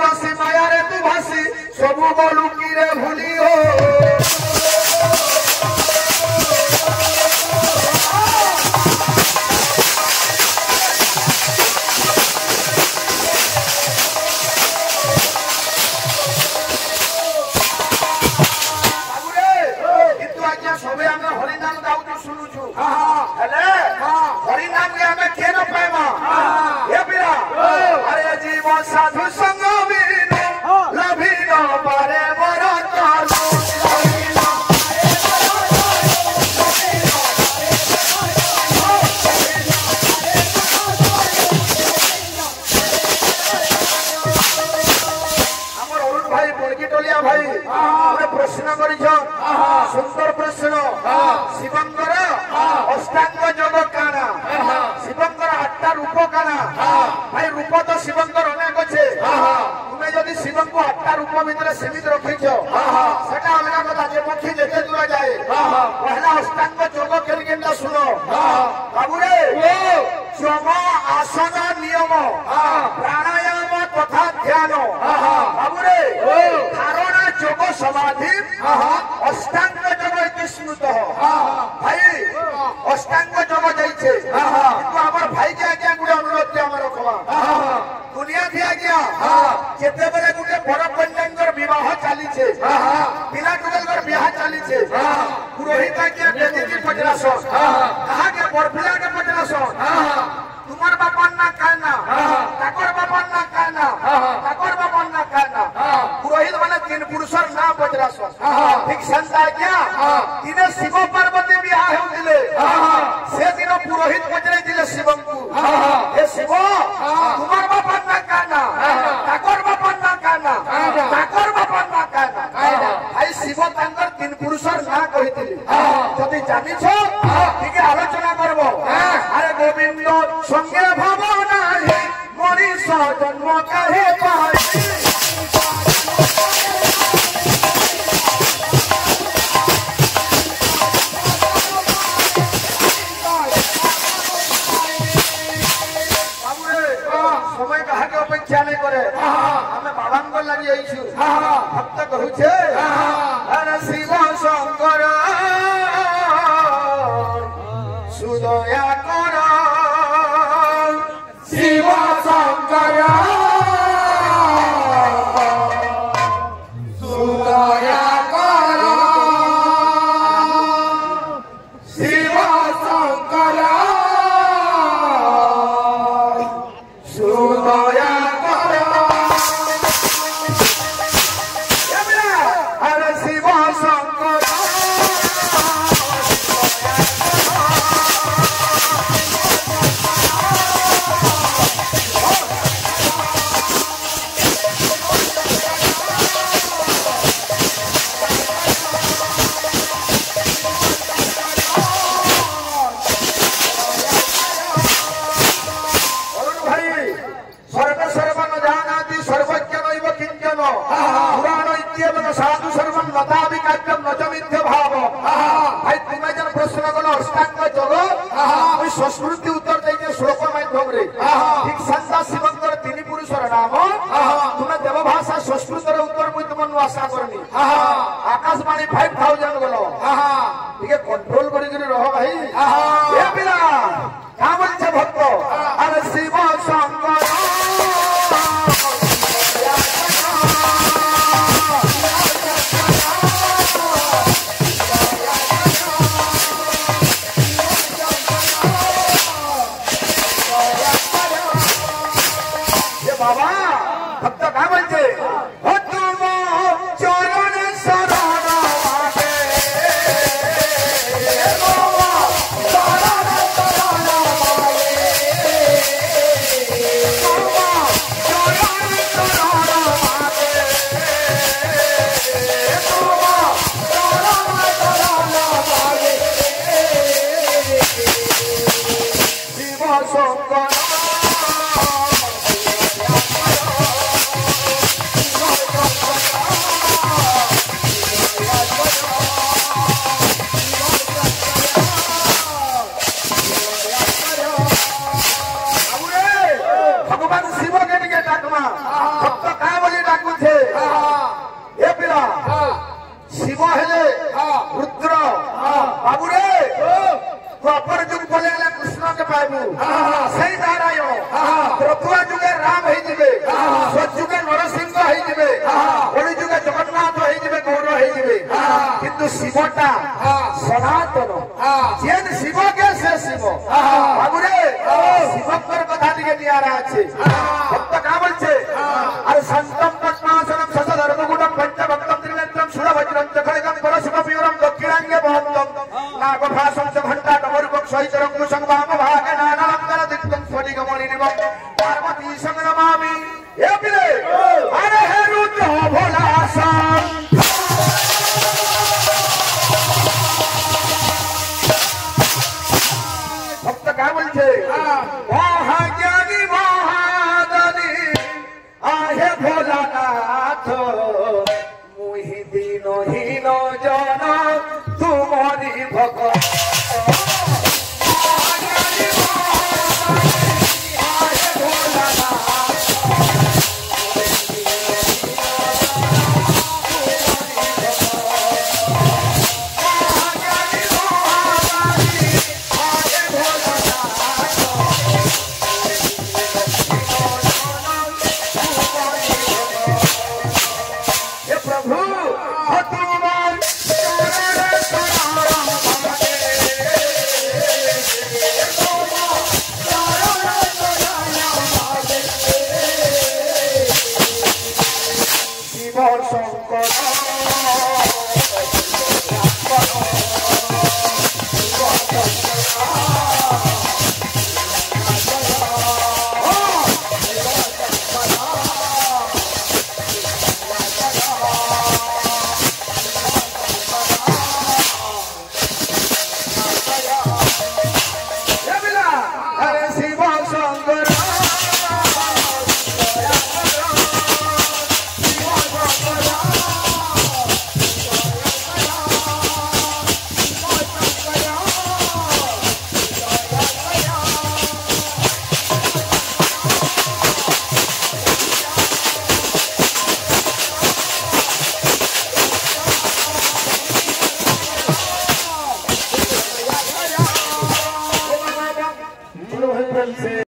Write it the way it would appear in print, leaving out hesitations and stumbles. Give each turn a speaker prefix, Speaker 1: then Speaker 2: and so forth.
Speaker 1: आसी माया रे तू भासी सबू बोलू की रे भूली हो साधु संग लभी न पारे भाई बड़की टोलिया भाई प्रश्न कर सुंदर प्रश्न शिवंकर अष्टांग जोग काना शिवंकर 8टा रूप काना भाई रूप तो शिवंकर अनेक अच्छे तुम्हें जदि शिव को 8टा रूप भितर सीमित रखीच सेटा अलग कथा जे पक्षी जेते दूर जाए पहला अष्टांग जोग केनकेनटा सुन बाबू रे यम आसन नियम प्राणायाम तथा ध्यान बाबू रे धारणा जोग समाधि अष्टांग जोग इति स्मृत भाई अष्टांग जोग जाइछे किंतु हमर भाई के आज्ञा गुडे अनुरोध के हमर रखवा दुनिया थी आज्ञा केते बेले गुडे बड़ कन्यांगर विवाह चाली छे पिला टुगलगर बियाह चाली छे पुरोहित आज्ञा बेदी की पचरास कहा के बड़ पिला के पचरास तुम्हार बापन ना कहना ताकर बापन ना कहना ताकर बापन ना कहना पुरोहित माने 3 पुरुषर ना पचरास ठीक संता क्या तिने शिव पार्वती बियाह होतिले से दिन पुरोहित पचरे दिले शिवम को हे शिव तुम्हार बापन ना कहना ताकर बापन ना कहना ताकर बापन ना कहना भाई शिव तांकर 3 पुरुषर ना कहितिले जदि जानि छ ठीक आलोचना करबो अरे गोविंद संगे भावना है मनीष जन्म कहे पाई समय कहा के अपेक्षा नहीं करे हमें बाबा लगी आईछु भक्त कहूछे अरे शिव शंकर सुदया कर शिव शंकर सुदया कर शिव शंकर सुदया कर अरे शिव शंकर साधु सर्वं लतावि काव्यम नचमिथ्य भाव भाई तुम्हें जन प्रश्न कलो अष्टांग जोग कोई संस्कृति उत्तर देके श्लोक माध्यम रे ठीक संता शिवंकर 3 पुरुषर नाम तुम्हें देव भाषा संस्कृत रे उत्तर मुई तुमन आशा करनी आकाशवाणी 5000 गलो ठीक कंट्रोल करी रह भाई ए पिला का बोलछे भक्त अरे शिव शंकर बाबा भक्त का बोलते हो तुम चरण शरण मागे शिव शंकर भगवान शिव के डाकमा भक्त का बोली सत्ता सनातन जेन शिव के से शिव बाबुरे शिवकर कथा दिके नियारा আছে ভক্ত কা বলছে আর সন্তম পদ্মাসনম সসধর্মগুণম পঞ্চভক্তম ত্রিনেত্রম সুরভদ্রম চখড়গম পরশুমপিয়রম দক্ষিণাঙ্গে বহন্তম নাগভাসম চ ঘণ্টা ডমরুকম সহিতরং মুসংবাম ভাগে নানালঙ্কার দিক্তম স্ফটিকমণিনিবম পার্বতী সংনমামি এ পিলে আরে হে রুদ্র ভোলা সাম ভক্ত কা বলছে মহাজ্ঞানী মহাদানী আহে ভোলানাথ